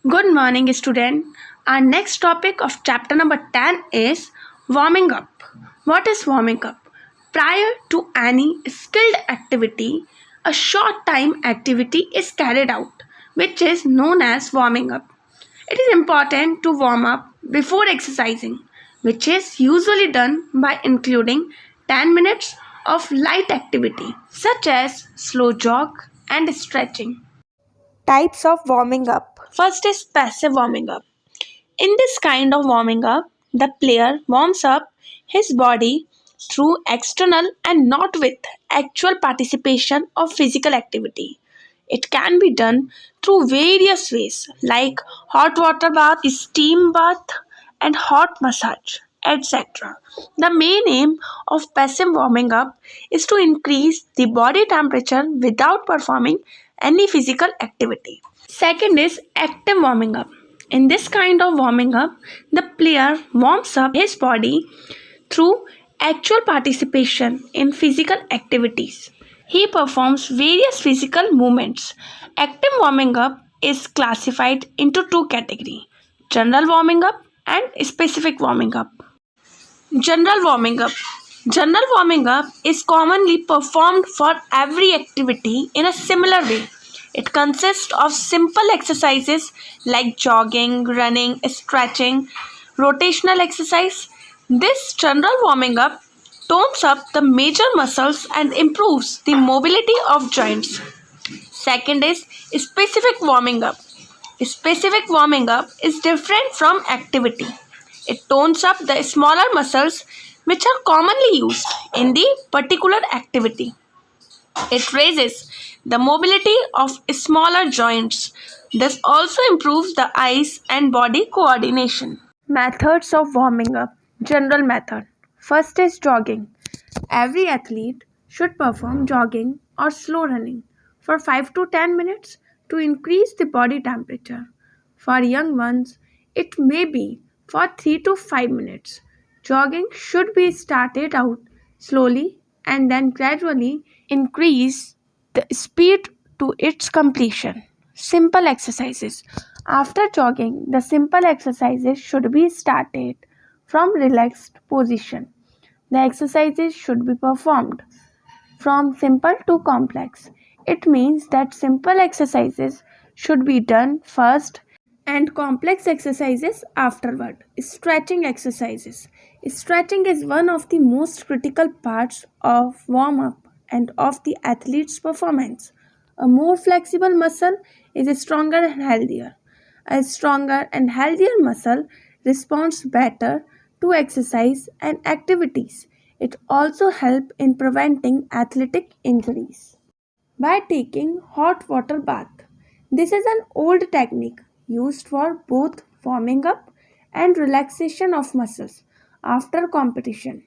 Good morning, student. Our next topic of chapter number 10 is warming up. What is warming up? Prior to any skilled activity, a short time activity is carried out, which is known as warming up. It is important to warm up before exercising, which is usually done by including 10 minutes of light activity, such as slow jog and stretching. Types of warming up. First is passive warming up. In this kind of warming up, the player warms up his body through external and not with actual participation of physical activity. It can be done through various ways like hot water bath, steam bath, and hot massage, etc. The main aim of passive warming up is to increase the body temperature without performing any physical activity. Second is active warming up. In this kind of warming up, the player warms up his body through actual participation in physical activities. He performs various physical movements. Active warming up is classified into two categories: general warming up and specific warming up. General warming up. General warming up is commonly performed for every activity in a similar way. It consists of simple exercises like jogging, running, stretching, rotational exercise. This general warming up tones up the major muscles and improves the mobility of joints. Second is specific warming up. Specific warming up is different from activity. It tones up the smaller muscles which are commonly used in the particular activity. It raises the mobility of smaller joints. This also improves the eyes and body coordination. Methods of warming up. General method. First is jogging. Every athlete should perform jogging or slow running for 5 to 10 minutes to increase the body temperature. For young ones, it may be for 3 to 5 minutes. Jogging should be started out slowly and then gradually increase the speed to its completion. Simple exercises. After jogging, the simple exercises should be started from relaxed position. The exercises should be performed from simple to complex. It means that simple exercises should be done first and complex exercises afterward. Stretching exercises. Stretching is one of the most critical parts of warm up and of the athlete's performance. A more flexible muscle is stronger and healthier. A stronger and healthier muscle responds better to exercise and activities. It also helps in preventing athletic injuries by taking hot water bath. This is an old technique used for both warming up and relaxation of muscles after competition.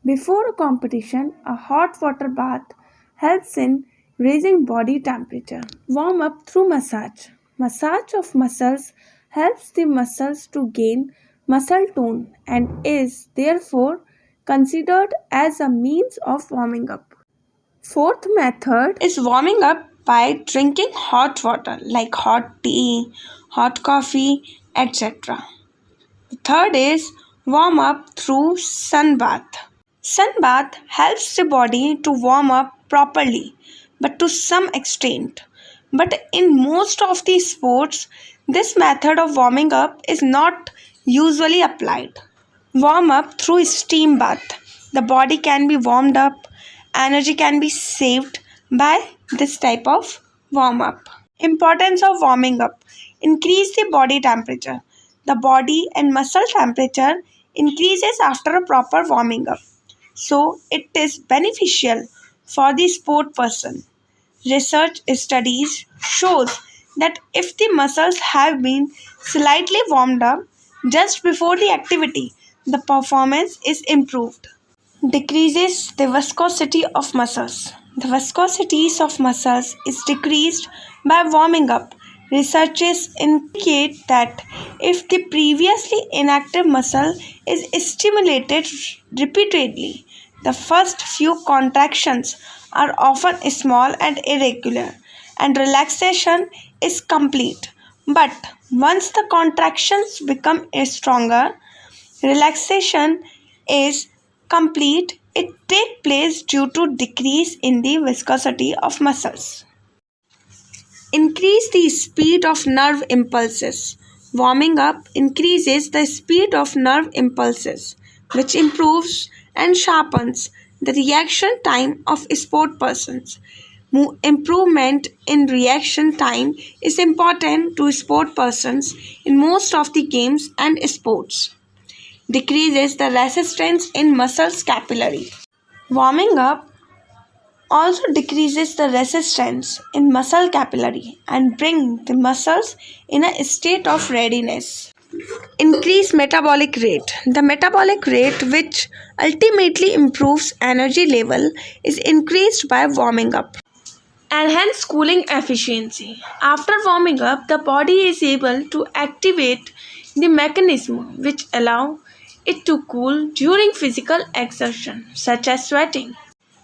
Before a competition, a hot water bath helps in raising body temperature. Warm up through massage. Massage of muscles helps the muscles to gain muscle tone and is therefore considered as a means of warming up. Fourth method is warming up by drinking hot water like hot tea, hot coffee, etc. The third is warm up through sun bath. Sun bath helps the body to warm up properly, but to some extent. But in most of the sports, this method of warming up is not usually applied. Warm up through steam bath. The body can be warmed up, energy can be saved by this type of warm up. Importance of warming up. Increase the body temperature. The body and muscle temperature increases after a proper warming up. So it is beneficial for the sport person. Research studies shows that if the muscles have been slightly warmed up just before the activity, the performance is improved. Decreases the viscosity of muscles. The viscosity of muscles is decreased by warming up. Researchers indicate that if the previously inactive muscle is stimulated repeatedly, the first few contractions are often small and irregular, and relaxation is complete. But once the contractions become stronger, relaxation is complete. It takes place due to decrease in the viscosity of muscles. Increase the speed of nerve impulses. Warming up increases the speed of nerve impulses, which improves and sharpens the reaction time of sport persons. Improvement in reaction time is important to sport persons in most of the games and sports. Decreases the resistance in muscles capillary. Warming up also decreases the resistance in muscle capillary and bring the muscles in a state of readiness. Increase metabolic rate. The metabolic rate, which ultimately improves energy level, is increased by warming up. Enhance cooling efficiency. After warming up, the body is able to activate the mechanism which allow it to cool during physical exertion such as sweating.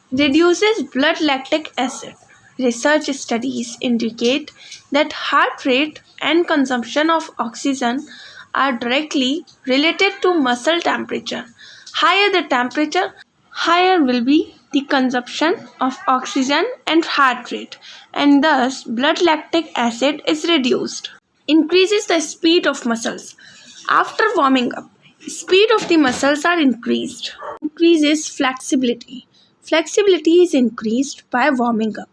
Reduces blood lactic acid. Research studies indicate that heart rate and consumption of oxygen are directly related to muscle temperature. Higher the temperature, higher will be the consumption of oxygen and heart rate, and thus blood lactic acid is reduced. Increases the speed of muscles. After warming up, speed of the muscles are increased. Increases flexibility. Flexibility is increased by warming up.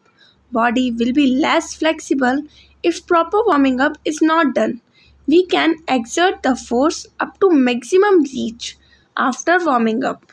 Body will be less flexible if proper warming up is not done. We can exert the force up to maximum reach after warming up.